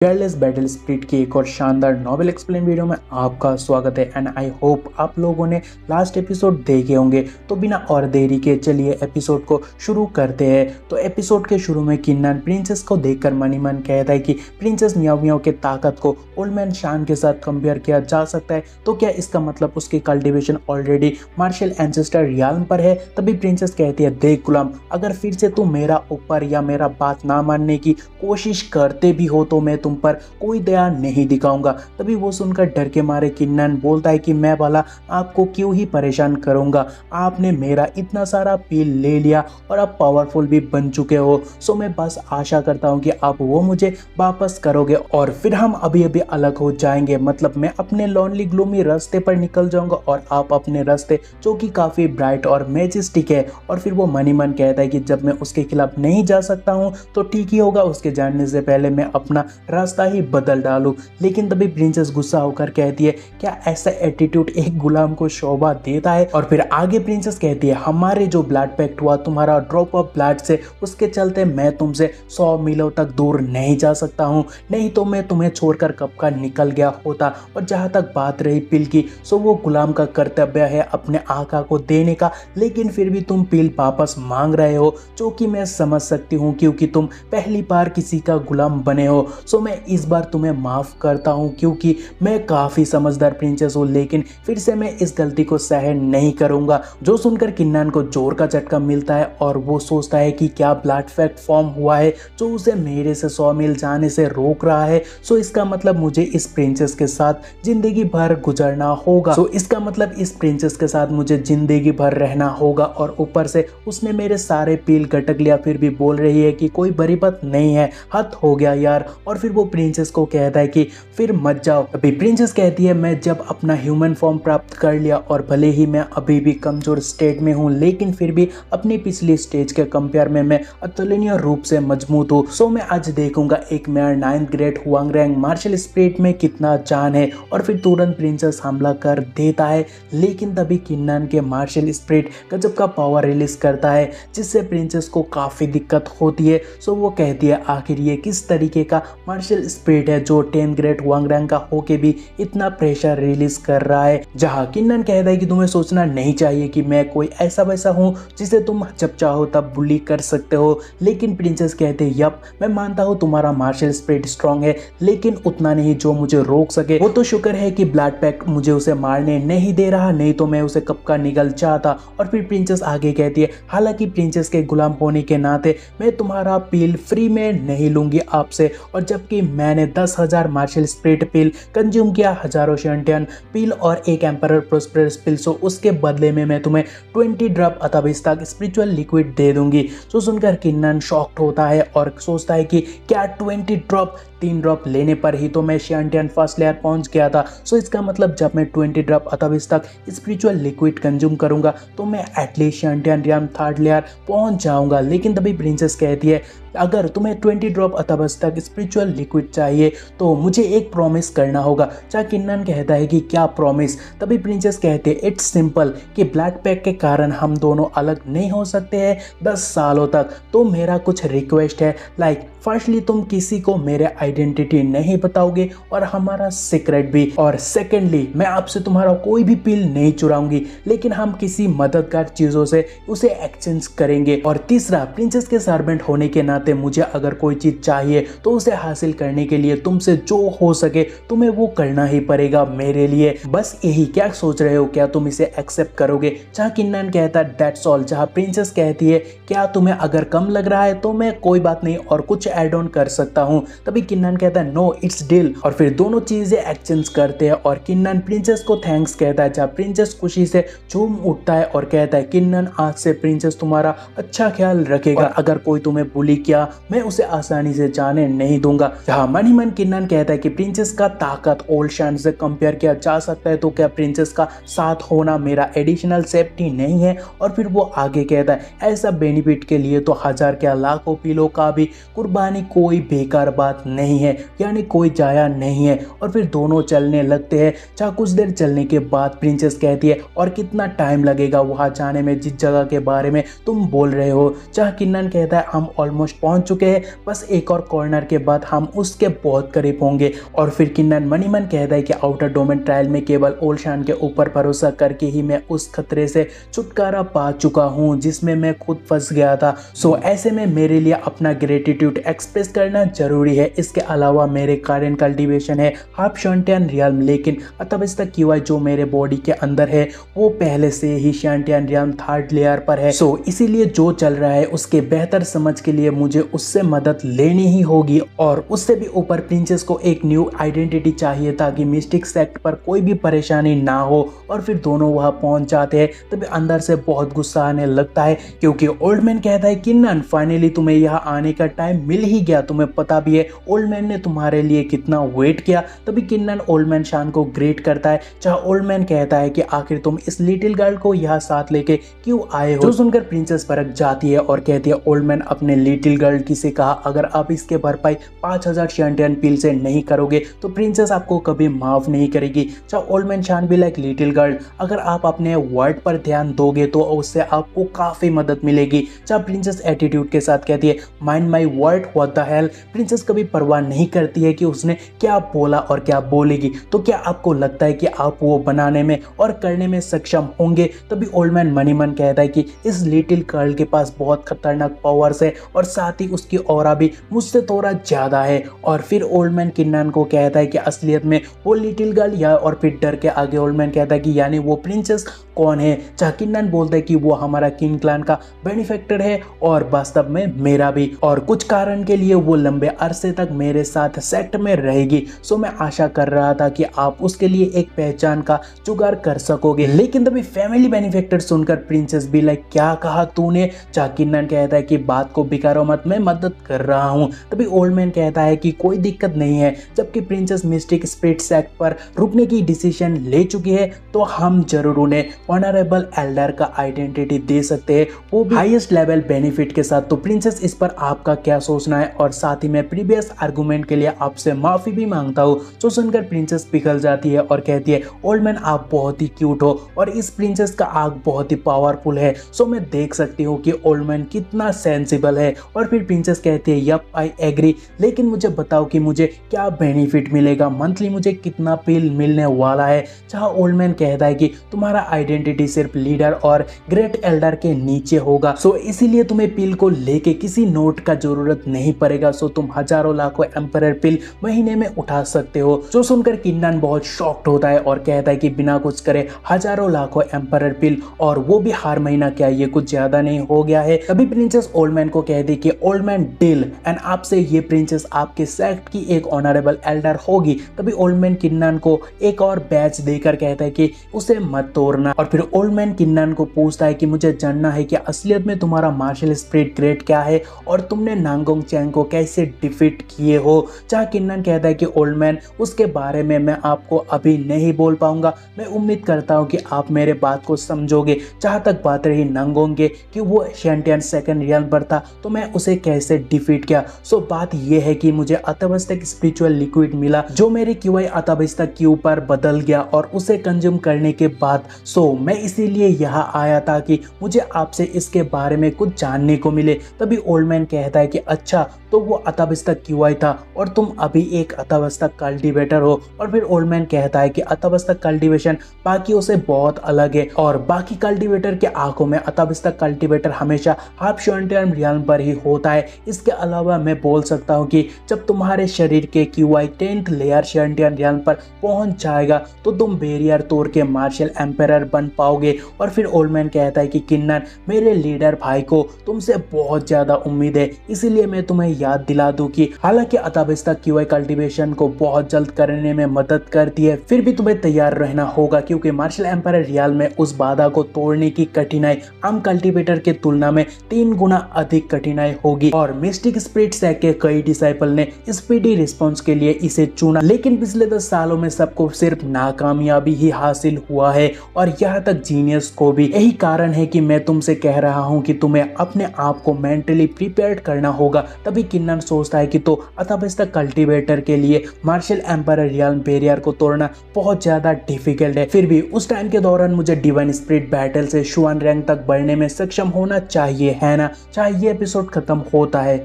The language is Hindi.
फेयरलेस बैटल स्पिरिट की एक और शानदार नॉवेल एक्सप्लेन वीडियो में आपका स्वागत है एंड आई होप आप लोगों ने लास्ट एपिसोड देखे होंगे। तो बिना और देरी के चलिए एपिसोड को शुरू करते हैं। तो एपिसोड के शुरू में किन्नन प्रिंसेस को देखकर मन ही मन कहता है कि प्रिंसेस मियाओ मियाओ के ताकत को ओल्ड मैन शान के साथ कंपेयर किया जा सकता है, तो क्या इसका मतलब उसकी कल्टिवेशन ऑलरेडी मार्शल एंसेस्टर रियाल्म पर है। तभी प्रिंसेस कहती है, देख गुलाम, अगर फिर से तुम मेरा ऊपर या मेरा बात ना मानने की कोशिश करते भी हो तो मैं तुम पर कोई दया नहीं दिखाऊंगा। तभी वो सुनकर डर के मारे किन्नन बोलता है कि मैं भला आपको क्यों ही परेशान करूंगा, आपने मेरा इतना सारा पील ले लिया और अब पावरफुल भी बन चुके हो, सो मैं बस आशा करता हूँ कि आप वो मुझे वापस करोगे और फिर हम अभी अभी अलग हो जाएंगे। मतलब मैं अपने लॉनली ग्लूमी रास्ते पर निकल जाऊंगा और आप अपने रास्ते, जो कि काफी ब्राइट और मैजेस्टिक है। और फिर वो मन ही मन कहता है कि जब मैं उसके खिलाफ नहीं जा सकता हूँ तो ठीक ही होगा, उसके जानने से पहले मैं अपना रास्ता ही बदल डालूं। लेकिन तभी प्रिंसेस गुस्सा होकर कहती है, क्या ऐसा एटीट्यूड एक गुलाम को शोभा देता है। और फिर आगे प्रिंसेस कहती है, हमारे जो ब्लड पैक्ट हुआ तुम्हारा ड्रॉप ऑफ ब्लड से, उसके चलते मैं तुमसे 100 मीलों तक दूर नहीं जा सकता हूँ, नहीं तो मैं तुम्हें छोड़कर कब का निकल गया होता। और जहाँ तक बात रही पिल की, सो वो गुलाम का कर्तव्य है अपने आका को देने का, लेकिन फिर भी तुम पिल वापस मांग रहे हो, जो कि मैं समझ सकती हूँ क्योंकि तुम पहली बार किसी का गुलाम बने हो। सो मैं इस बार तुम्हें माफ करता हूँ क्योंकि मैं काफी समझदार प्रिंसेस हूँ, लेकिन फिर से मैं इस गलती को सहन नहीं करूंगा। जो सुनकर किन्नन को जोर का झटका मिलता है और वो सोचता है कि क्या ब्लड फैक्ट फॉर्म हुआ है जो उसे मेरे से 100 मील जाने से रोक रहा है। सो इसका मतलब मुझे इस प्रिंसेस के साथ जिंदगी भर गुजरना होगा। सो इसका मतलब इस प्रिंसेस के साथ मुझे जिंदगी भर रहना होगा। और ऊपर से उसने मेरे सारे पील गटक लिया, फिर भी बोल रही है कि कोई बड़ी बात नहीं है, हद हो गया यार। और फिर वो प्रिंसेस को कहता है कि फिर मत जाओ। अभी प्रिंसेस कहती है, मैं जब अपना ह्यूमन फॉर्म प्राप्त कर लिया और भले ही मैं अभी भी कमजोर स्टेट में हूँ, लेकिन फिर भी अपनी पिछली स्टेज के कंपेयर में मैं अतुलनीय रूप से मजबूत हूँ। सो मैं आज देखूंगा एक मेयर 9th grade Hwarang martial spirit में कितना जान है। और फिर तुरंत प्रिंसेस हमला कर देता है, लेकिन तभी किन्नन के मार्शल स्पिरिट गजब का पावर रिलीज करता है, जिससे प्रिंसेस को काफी दिक्कत होती है। सो वो कहती है, आखिर ये किस तरीके का मार्शल स्पिरिट है जो 10th ग्रेड हुआंगरैंग का होके भी इतना प्रेशर रिलीज कर रहा है। जहां किन्नन कहता है कि तुम्हें सोचना नहीं चाहिए कि मैं कोई ऐसा वैसा हूं जिसे तुम जब चाहो तब बुली कर सकते हो। लेकिन प्रिंसेस कहते हैं, यप मैं मानता हूं तुम्हारा मार्शल स्पिरिट स्ट्रांग है, लेकिन उतना नहीं जो मुझे रोक सके। वो तो शुक्र है कि ब्लड पैक्ट मुझे उसे मारने नहीं दे रहा, नहीं तो मैं उसे कब का निगल जाता। और फिर प्रिंसेस आगे कहती है, हालांकि प्रिंसेस के गुलाम होने के नाते मैं तुम्हारा पील फ्री में नहीं लूंगी आपसे, और जबकि मैंने 10,000 मार्शल स्पिरिट पील कंज्यूम किया, हजारों शंटियन पील और एक एम्परर प्रोस्पेरस पील, सो उसके बदले में मैं तुम्हें 20 ड्रॉप अथाविस्ताक स्पिरिचुअल लिक्विड दे दूंगी। सो सुनकर किन्नन शॉक्ड होता है और सोचता है कि क्या 20 ड्रॉप, 3 ड्रॉप लेने पर ही तो मैं शंटियन फर्स्ट लेयर पहुंच गया था। सो इसका मतलब जब मैं 20 ड्रॉप अथाविस्ताक स्पिरिचुअल लिक्विड कंज्यूम करूंगा तो मैं एटलीस्ट शंटियन रियम 3rd लेयर पहुंच जाऊंगा। लेकिन तभी प्रिंसेस कहती है, अगर तुम्हें 20 ड्रॉप अथाविस्ताक स्पिरिचुअल लिक्विड चाहिए तो मुझे एक प्रॉमिस करना होगा। जहाँ किन्नन कहता है कि क्या प्रॉमिस। तभी प्रिंसेस कहते हैं, इट्स सिंपल कि ब्लड पैक के कारण हम दोनों अलग नहीं हो सकते हैं 10 सालों तक। तो मेरा कुछ रिक्वेस्ट है, लाइक फर्स्टली तुम किसी को मेरे आइडेंटिटी नहीं बताओगे और हमारा सीक्रेट भी, और सेकेंडली मैं आपसे तुम्हारा कोई भी पील नहीं चुराऊंगी, लेकिन हम किसी मददगार चीजों से उसे एक्सचेंज करेंगे। और तीसरा, प्रिंसेस के सर्वेंट होने के नाते मुझे अगर कोई चीज चाहिए तो उसे हासिल करने के लिए तुमसे जो हो सके तुम्हें वो करना ही पड़ेगा मेरे लिए। बस यही, क्या सोच रहे हो, क्या तुम इसे एक्सेप्ट करोगे। जहाँ किन्नन कहता है दैट्स ऑल। जहाँ प्रिंसेस कहती है, क्या तुम्हें अगर कम लग रहा है तो मैं कोई बात नहीं और कुछ ऐड ऑन कर सकता हूँ। तभी किन्नन कहता है, नो इट्स डील। और फिर दोनों चीजें एक्सचेंज करते हैं और किन्नन प्रिंसेस को थैंक्स कहता है। जहाँ प्रिंसेस खुशी से झूम उठता है और कहता है, किन्नन आज से प्रिंसेस तुम्हारा अच्छा ख्याल रखेगा, अगर कोई तुम्हें बुली किया मैं उसे आसानी से जाने नहीं दूंगा। जहाँ मन ही मन किन्नन कहता है कि प्रिंसेस का ताकत ओल्ड शान से कंपेयर किया जा सकता है, तो क्या प्रिंसेस का साथ होना मेरा एडिशनल सेफ्टी नहीं है। और फिर वो आगे कहता है, ऐसा बेनिफिट के लिए तो 1000 क्या लाखों पीलों का भी कुर्बान कुर्बानी कोई बेकार बात नहीं है, यानी कोई जाया नहीं है। और फिर दोनों चलने लगते हैं। जहाँ कुछ देर चलने के बाद प्रिंसेस कहती है और कितना टाइम लगेगा वहाँ जाने में जिस जगह के बारे में तुम बोल रहे हो। जहाँ किन्नन कहता है हम ऑलमोस्ट पहुँच चुके हैं, बस एक और कॉर्नर के बाद हम उसके बहुत करीब होंगे। और फिर किन्नन मन ही मन कहता है कि आउटर डोमेन ट्रायल में केवल ओलशान के ऊपर भरोसा करके ही मैं उस खतरे से छुटकारा पा चुका हूँ जिसमें मैं खुद फंस गया था। सो ऐसे में मेरे लिए अपना ग्रेटिट्यूड एक्सप्रेस करना जरूरी है। इसके अलावा मेरे कारण कल्टीवेशन है हाफ शांटियन रियल्म, लेकिन तब इस तक क्यूआई जो मेरे बॉडी के अंदर है वो पहले से ही शांटियन रियल्म थर्ड लेयर पर है। सो इसीलिए जो चल रहा है उसके बेहतर समझ के लिए मुझे उससे मदद लेनी ही होगी। और उससे भी ऊपर प्रिंसेस को एक न्यू आइडेंटिटी चाहिए ताकि मिस्टिक सेक्ट पर कोई भी परेशानी ना हो। और फिर दोनों वहां पहुंच जाते हैं। तभी अंदर से बहुत गुस्सा आने लगता है क्योंकि ओल्ड मैन कहता है किन्नन फाइनली तुम्हें यहाँ आने का टाइम मिल ही गया, तुम्हें पता भी है ओल्ड मैन ने तुम्हारे लिए कितना वेट किया। तभी किन्नन ओल्ड मैन शान को ग्रेट करता है। जहाँ ओल्ड मैन कहता है कि आखिर तुम इस लिटिल गर्ल को यहाँ साथ लेके क्यों आए हो। जो सुनकर प्रिंसेस भड़क जाती है और कहती है ओल्ड मैन अपने लिटिल गर्ल की से कहा अगर आप इसके भरपाई 5000 शांटियन पील से नहीं करोगे तो प्रिंसेस आपको कभी माफ नहीं करेगी। जहाँ ओल्ड मैन शान भी लाइक लिटिल गर्ल, अगर आप अपने वर्ड पर ध्यान दोगे तो उससे आपको काफी मदद मिलेगी। जहाँ प्रिंसेस एटीट्यूड के साथ कहती है mind my word what the hell. Princess कभी परवाह नहीं करती है कि उसने क्या बोला और क्या बोलेगी। तो क्या आपको लगता है कि आप वो बनाने में और करने में सक्षम होंगे। तभी ओल्ड मैन मनी मन कहता है कि इस लिटिल गर्ल के पास बहुत खतरनाक पावर्स है और साथ ही उसकी ऑरा भी मुझसे थोड़ा ज्यादा है। और फिर ओल्ड मैन किन्नन को कहता है कि असलियत में वो लिटिल गर्ल या और फिर डर के आगे ओल्ड मैन कहता है कि यानी वो प्रिंसेस कौन है। जहाँ किन्नन बोलता है कि वो हमारा किंग क्लैन का बेनिफैक्टर है और वास्तव में मेरा भी, और कुछ कारण के लिए वो लंबे अरसे तक मेरे साथ सेक्ट में रहेगी। सो मैं आशा कर रहा था कि आप उसके लिए एक पहचान का जुगाड़ कर सकोगे। लेकिन तभी फैमिली बेनिफैक्टर सुनकर प्रिंसेस भी लाइक क्या कहा तूने। जहाँ किन्नन कहता है कि बात को बिगाड़ो मत, मैं मदद कर रहा हूँ। तभी ओल्ड मैन कहता है कि कोई दिक्कत नहीं है, जबकि प्रिंसेस मिस्टिक स्पिरिट सेक्ट पर रुकने की डिसीजन ले चुकी है तो हम जरूर उन्हें ऑनरेबल एल्डर का आइडेंटिटी दे सकते हैं, वो भी हाईएस्ट लेवल बेनिफिट के साथ। तो प्रिंसेस इस पर आपका क्या सोचना है। और साथ ही मैं प्रीवियस आर्गुमेंट के लिए आपसे माफी भी मांगता हूँ। जो सुनकर प्रिंसेस पिघल जाती है और कहती है ओल्ड मैन आप बहुत ही क्यूट हो और इस प्रिंसेस का आग बहुत ही पावरफुल है। सो मैं देख सकती हूँ कि ओल्ड मैन कितना सेंसिबल है। और फिर प्रिंसेस कहती है यप आई एग्री, लेकिन मुझे बताओ कि मुझे क्या बेनिफिट मिलेगा, मंथली मुझे कितना पिल मिलने वाला है। जहाँ ओल्ड मैन कहता है कि तुम्हारा आइडेंटिटी सिर्फ लीडर और ग्रेट एल्डर के नीचे होगा, सो इसीलिए तुम्हें पिल को लेके किसी नोट का जरूरत नहीं पड़ेगा। सो तुम हजारों लाखों एम्परर पिल महीने में उठा सकते हो। जो सुनकर किन्नन बहुत शॉक्ड होता है और कहता है कि बिना कुछ करे हजारों लाखों एम्परर पिल, और वो भी हर महीना, क्या ये कुछ ज्यादा नहीं हो गया है। तभी प्रिंसेस ओल्ड मैन को कहती कि ओल्ड मैन डील एंड आपसे ये प्रिंसेस आपके सेक्ट की एक ऑनरेबल एल्डर होगी। तभी ओल्ड मैन किन्नन को एक और बैच देकर कहता है कि उसे मत तोड़ना। और फिर ओल्ड मैन किन्नन को पूछता है कि मुझे जानना है कि असलियत में तुम्हारा मार्शल स्पिरिट ग्रेड क्या है और तुमने नांगोंग चैंग को कैसे डिफीट किए हो। जहाँ किन्नन कहता है कि ओल्ड मैन उसके बारे में मैं आपको अभी नहीं बोल पाऊंगा, मैं उम्मीद करता हूँ कि आप मेरे बात को समझोगे। जहाँ तक बात रही नांगोंग के कि वो शांटियन सेकंड रियल्म पर था तो मैं उसे कैसे डिफीट किया। सो बात यह है कि मुझे अतवस्थक स्पिरिचुअल लिक्विड मिला जो मेरी क्यूआई अतवस्थक क्यू पर बदल गया और उसे कंज्यूम करने के बाद सो मैं इसीलिए यहाँ आया था कि मुझे आपसे इसके बारे में कुछ जानने को मिले। तभी ओल्ड मैन कहता है कि अच्छा तो वो अतवस्थक क्यूआई था और तुम अभी एक अतवस्थक कल्टीवेटर हो। और फिर ओल्ड मैन कहता है कि अतवस्थक कल्टीवेशन बाकियों से बहुत अलग है और बाकी कल्टीवेटर के आंखों में अतवस्थक कल्टीवेटर हमेशा हाफ शांटियन रियल्म पर ही होता है। इसके अलावा मैं बोल सकता हूँ कि जब तुम्हारे शरीर के क्यूआई 10th लेयर शांटियन रियल्म पर पहुंच जाएगा तो तुम बैरियर तोड़ के मार्शल एम्परर बन पाओगे। और फिर ओल्ड मैन कहता है कि किन्नन मेरे लीडर भाई को तुमसे बहुत ज्यादा उम्मीद है, इसीलिए मैं तुम्हें याद दिला दूं कि हालांकि अतवस्थक क्यूआई कल्टीवेशन को बहुत जल्द करने में मदद करती है, फिर भी तुम्हें तैयार रहना होगा क्योंकि मार्शल एम्परर रियल में उस बाधा को तोड़ने की कठिनाई आम कल्टीवेटर के तुलना में 3 गुना अधिक कठिनाई होगी। और मिस्टिक स्पिरिट सेक्ट के कई डिसाइपल ने स्पीडी रिस्पॉन्स के लिए इसे चुना, लेकिन पिछले 10 सालों में सबको सिर्फ नाकामयाबी ही हासिल हुआ है और यहाँ तक जीनियस को भी। यही कारण है कि मैं तुमसे कह रहा हूँ कि तुम्हें अपने आप को मेंटली प्रिपेयर्ड करना होगा तभी किन्नर सोचता है कि तो अथाबेस्ता कल्टीवेटर के लिए मार्शल एम्पायर रियल बेरियर को तोड़ना बहुत ज़्यादा डिफिकल्ट है। फिर भी उस टाइम के दौरान मुझे डिवाइन स्पिरिट बैटल से शुआन रैंक तक बढ़ने में सक्षम होना चाहिए, है ना, चाहे ये एपिसोड खत्म होता है